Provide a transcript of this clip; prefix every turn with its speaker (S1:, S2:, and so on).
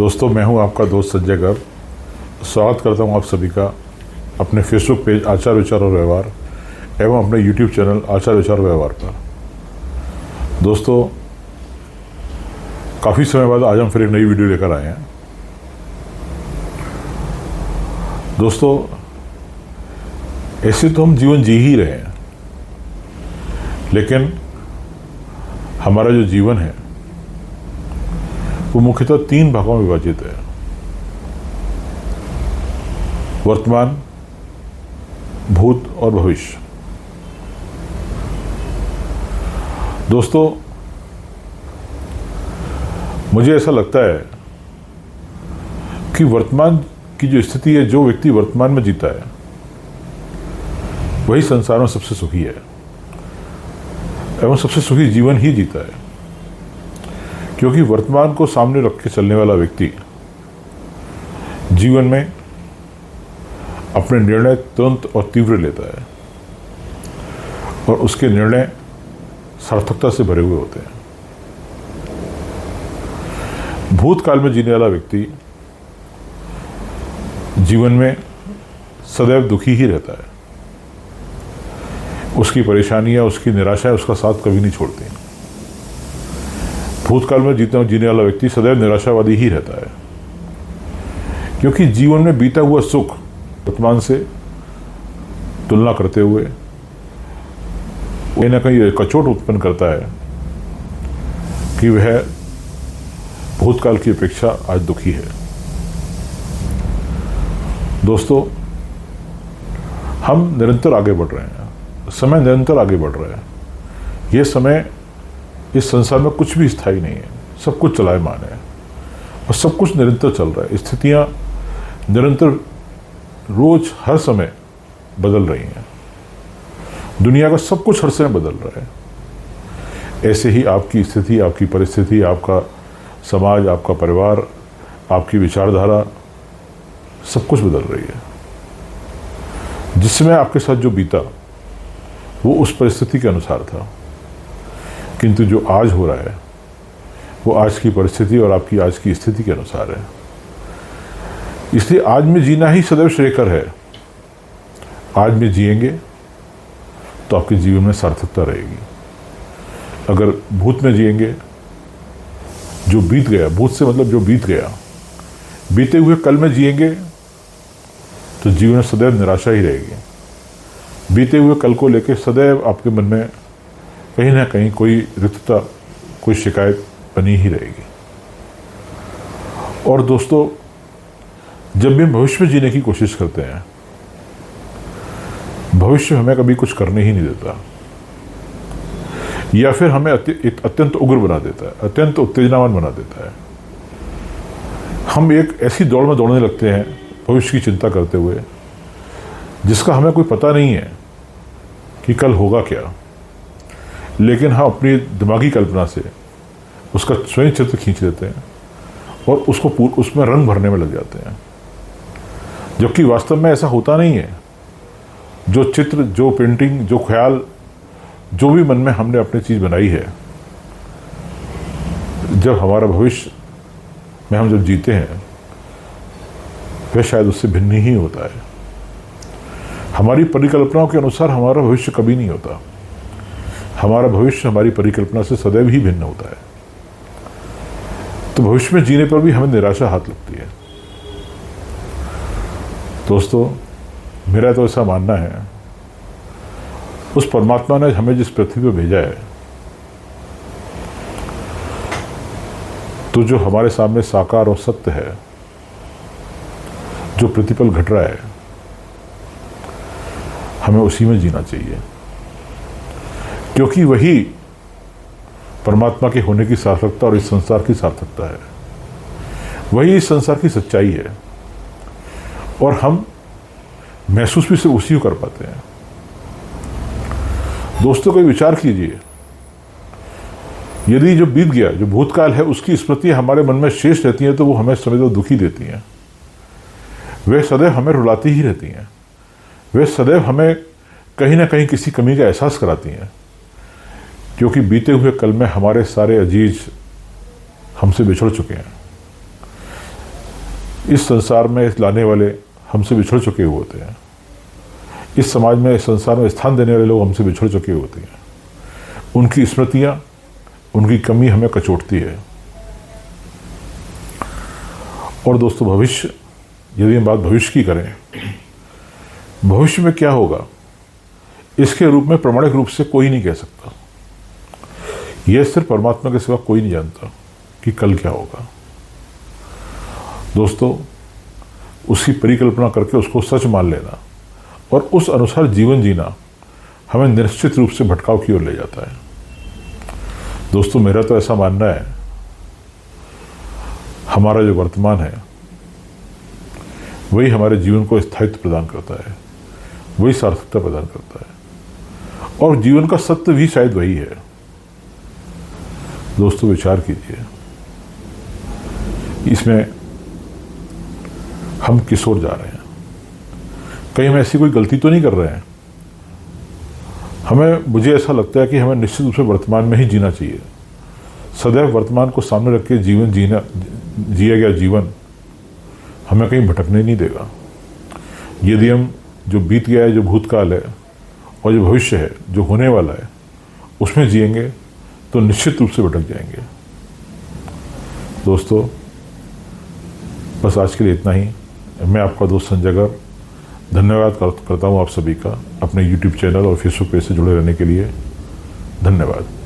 S1: दोस्तों, मैं हूं आपका दोस्त संजय गर्ग। स्वागत करता हूं आप सभी का अपने फेसबुक पेज आचार विचार और व्यवहार एवं अपने यूट्यूब चैनल आचार विचार और व्यवहार पर। दोस्तों, काफ़ी समय बाद आज हम फिर एक नई वीडियो लेकर आए हैं। दोस्तों, ऐसे तो हम जीवन जी ही रहे हैं, लेकिन हमारा जो जीवन है वो मुख्यतः 3 भागों में विभाजित है: वर्तमान, भूत और भविष्य। दोस्तों, मुझे ऐसा लगता है कि वर्तमान की जो स्थिति है, जो व्यक्ति वर्तमान में जीता है वही संसार में सबसे सुखी है एवं सबसे सुखी जीवन ही जीता है, क्योंकि वर्तमान को सामने रख के चलने वाला व्यक्ति जीवन में अपने निर्णय तुरंत और तीव्र लेता है और उसके निर्णय सार्थकता से भरे हुए होते हैं। भूतकाल में जीने वाला व्यक्ति जीवन में सदैव दुखी ही रहता है। उसकी परेशानियां, उसकी निराशाएं उसका साथ कभी नहीं छोड़ती। भूतकाल में जीने वाला व्यक्ति सदैव निराशावादी ही रहता है, क्योंकि जीवन में बीता हुआ सुख वर्तमान से तुलना करते हुए कहीं ना कहीं कचोट उत्पन्न करता है कि वह भूतकाल की अपेक्षा आज दुखी है। दोस्तों, हम निरंतर आगे बढ़ रहे हैं, समय निरंतर आगे बढ़ रहा है। यह समय इस संसार में कुछ भी स्थायी नहीं है, सब कुछ चलायमान है और सब कुछ निरंतर चल रहा है। स्थितियां निरंतर रोज हर समय बदल रही हैं। दुनिया का सब कुछ हर समय बदल रहा है। ऐसे ही आपकी स्थिति, आपकी परिस्थिति, आपका समाज, आपका परिवार, आपकी विचारधारा, सब कुछ बदल रही है। जिस समय आपके साथ जो बीता वो उस परिस्थिति के अनुसार था, किंतु जो आज हो रहा है वो आज की परिस्थिति और आपकी आज की स्थिति के अनुसार है। इसलिए आज में जीना ही सदैव श्रेयकर है। आज में जिएंगे तो आपके जीवन में सार्थकता रहेगी। अगर भूत में जिएंगे, जो बीत गया, भूत से मतलब जो बीत गया, बीते हुए कल में जिएंगे तो जीवन में सदैव निराशा ही रहेगी। बीते हुए कल को लेकर सदैव आपके मन में कहीं ना कहीं कोई रिक्तता, कोई शिकायत बनी ही रहेगी। और दोस्तों, जब भी हम भविष्य में जीने की कोशिश करते हैं, भविष्य हमें कभी कुछ करने ही नहीं देता, या फिर हमें अत्यंत उग्र बना देता है, अत्यंत उत्तेजनावान बना देता है। हम एक ऐसी दौड़ में दौड़ने लगते हैं भविष्य की चिंता करते हुए, जिसका हमें कोई पता नहीं है कि कल होगा क्या, लेकिन हम अपनी दिमागी कल्पना से उसका स्वयं चित्र खींच लेते हैं और उसको उसमें रंग भरने में लग जाते हैं, जबकि वास्तव में ऐसा होता नहीं है। जो चित्र, जो पेंटिंग, जो ख्याल, जो भी मन में हमने अपनी चीज़ बनाई है, जब हमारा भविष्य में हम जब जीते हैं, वह शायद उससे भिन्न ही होता है। हमारी परिकल्पनाओं के अनुसार हमारा भविष्य कभी नहीं होता। हमारा भविष्य हमारी परिकल्पना से सदैव ही भिन्न होता है। तो भविष्य में जीने पर भी हमें निराशा हाथ लगती है। दोस्तों, मेरा तो ऐसा मानना है, उस परमात्मा ने हमें जिस पृथ्वी पर भेजा है, तो जो हमारे सामने साकार और सत्य है, जो प्रतिपल घट रहा है, हमें उसी में जीना चाहिए, क्योंकि वही परमात्मा के होने की सार्थकता और इस संसार की सार्थकता है। वही इस संसार की सच्चाई है और हम महसूस भी सिर्फ उसी को कर पाते हैं। दोस्तों, कोई विचार कीजिए, यदि जो बीत गया, जो भूतकाल है, उसकी स्मृतियां हमारे मन में शेष रहती हैं, तो वो हमें समय तो दुखी देती हैं। वे सदैव हमें रुलाती ही रहती हैं। वे सदैव हमें कहीं ना कहीं किसी कमी का एहसास कराती हैं, क्योंकि बीते हुए कल में हमारे सारे अजीज हमसे बिछड़ चुके हैं। इस संसार में लाने वाले हमसे बिछड़ चुके हुए होते हैं। इस समाज में, इस संसार में स्थान देने वाले लोग हमसे बिछड़ चुके होते हैं। उनकी स्मृतियाँ, उनकी कमी हमें कचोटती है। और दोस्तों, भविष्य, यदि हम बात भविष्य की करें, भविष्य में क्या होगा इसके रूप में प्रामाणिक रूप से कोई नहीं कह सकता। यह सिर्फ परमात्मा के सिवा कोई नहीं जानता कि कल क्या होगा। दोस्तों, उसकी परिकल्पना करके उसको सच मान लेना और उस अनुसार जीवन जीना हमें निश्चित रूप से भटकाव की ओर ले जाता है। दोस्तों, मेरा तो ऐसा मानना है, हमारा जो वर्तमान है वही हमारे जीवन को स्थायित्व प्रदान करता है, वही सार्थकता प्रदान करता है, और जीवन का सत्य भी शायद वही है। दोस्तों, विचार कीजिए, इसमें हम किस ओर जा रहे हैं? कहीं हम ऐसी कोई गलती तो नहीं कर रहे हैं? मुझे ऐसा लगता है कि हमें निश्चित रूप से वर्तमान में ही जीना चाहिए। सदैव वर्तमान को सामने रख के जिया गया जीवन हमें कहीं भटकने नहीं देगा। यदि हम जो बीत गया है, जो भूतकाल है, और जो भविष्य है, जो होने वाला है, उसमें जिएंगे तो निश्चित रूप से भटक जाएंगे। दोस्तों, बस आज के लिए इतना ही। मैं आपका दोस्त संजय गर्ग धन्यवाद करता हूँ आप सभी का अपने YouTube चैनल और Facebook पेज से जुड़े रहने के लिए। धन्यवाद।